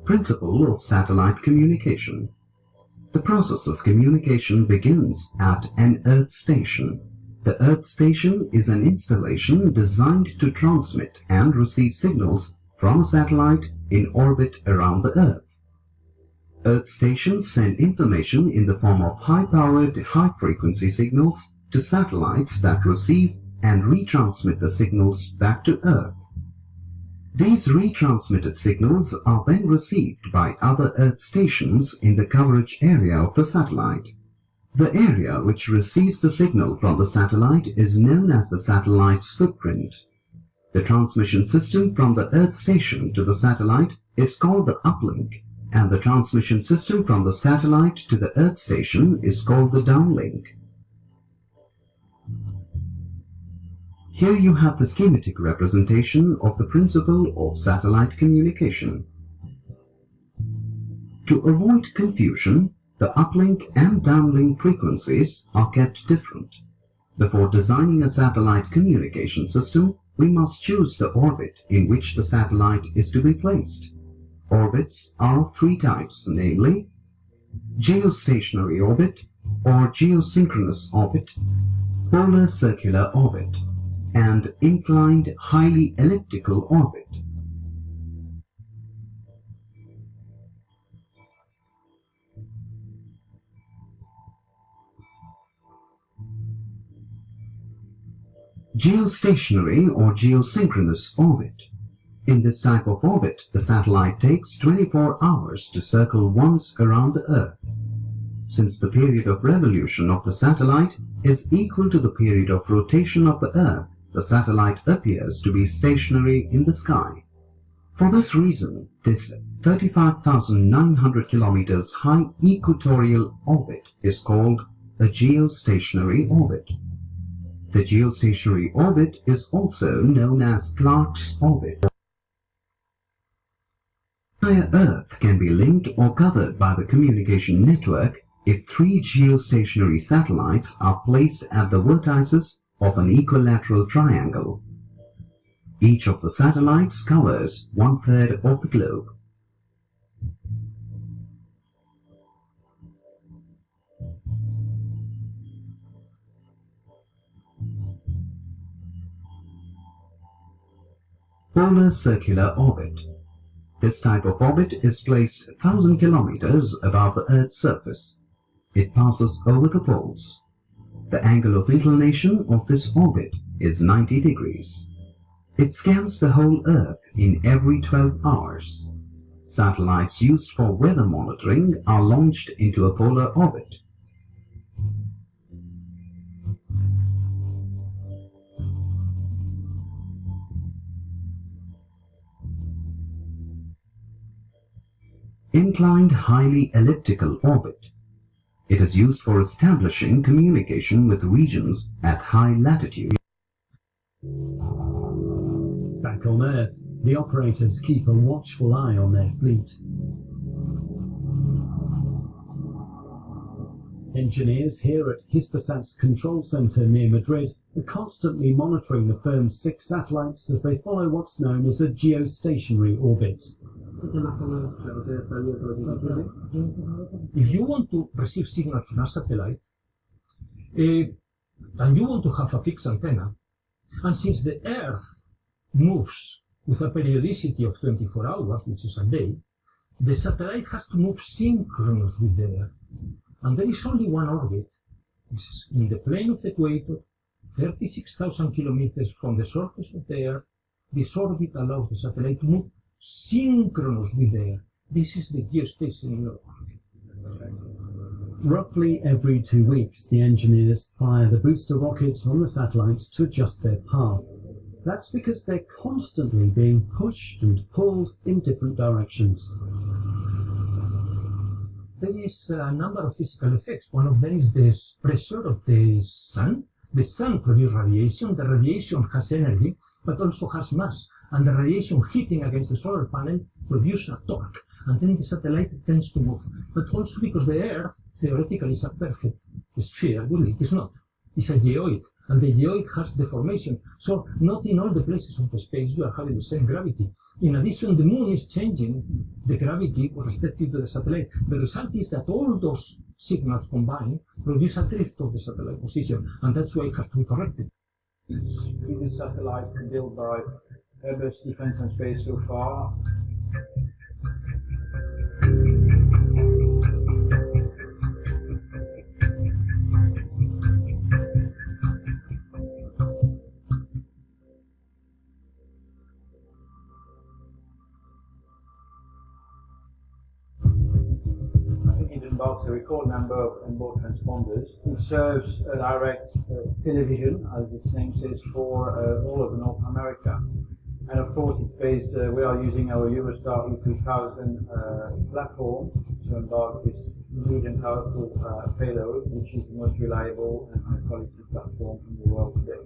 Principle of satellite communication. The process of communication begins at an Earth station. The Earth station is an installation designed to transmit and receive signals from a satellite in orbit around the Earth. Earth stations send information in the form of high-powered, high-frequency signals to satellites that receive and retransmit the signals back to Earth. These retransmitted signals are then received by other Earth stations in the coverage area of the satellite. The area which receives the signal from the satellite is known as the satellite's footprint. The transmission system from the Earth station to the satellite is called the uplink, and the transmission system from the satellite to the Earth station is called the downlink. Here you have the schematic representation of the principle of satellite communication. To avoid confusion, the uplink and downlink frequencies are kept different. Before designing a satellite communication system, we must choose the orbit in which the satellite is to be placed. Orbits are of three types, namely geostationary orbit or geosynchronous orbit, polar circular orbit, and inclined highly elliptical orbit. Geostationary or geosynchronous orbit. In this type of orbit, the satellite takes 24 hours to circle once around the Earth. Since the period of revolution of the satellite is equal to the period of rotation of the Earth, the satellite appears to be stationary in the sky. For this reason, this 35,900 kilometers high equatorial orbit is called a geostationary orbit. The geostationary orbit is also known as Clarke's orbit. The entire Earth can be linked or covered by the communication network if three geostationary satellites are placed at the vertices of an equilateral triangle. Each of the satellites covers 1/3 of the globe. Polar circular orbit. This type of orbit is placed 1,000 kilometers above the Earth's surface. It passes over the poles. The angle of inclination of this orbit is 90 degrees. It scans the whole Earth in every 12 hours. Satellites used for weather monitoring are launched into a polar orbit. Inclined highly elliptical orbit. It is used for establishing communication with regions at high latitude. Back on Earth, the operators keep a watchful eye on their fleet. Engineers here at Hispasat's control center near Madrid are constantly monitoring the firm's 6 satellites as they follow what's known as a geostationary orbit. If you want to receive signal from a satellite, and you want to have a fixed antenna, and since the Earth moves with a periodicity of 24 hours, which is a day, the satellite has to move synchronous with the Earth. And there is only one orbit. It's in the plane of the equator, 36,000 kilometers from the surface of the Earth. This orbit allows the satellite to move synchronous with the Earth. This is the geostationary orbit. Roughly every 2 weeks, the engineers fire the booster rockets on the satellites to adjust their path. That's because they're constantly being pushed and pulled in different directions. There is a number of physical effects. One of them is the pressure of the sun. The sun produces radiation. The radiation has energy, but also has mass. And the radiation hitting against the solar panel produces a torque. And then the satellite tends to move. But also because the Earth, theoretically, is a perfect sphere. Well, it is not. It's a geoid. And the geoid has deformation. So not in all the places of the space you are having the same gravity. In addition, the moon is changing the gravity respective to the satellite. The result is that all those signals combined produce a drift of the satellite position, and that's why it has to be corrected. Biggest satellite built by Airbus Defence and Space so far. A record number of onboard transponders. It serves a direct television, as its name says, for all of North America. And of course, it's based, we are using our Eurostar E3000 platform to embark this huge and powerful payload, which is the most reliable and high quality platform in the world today.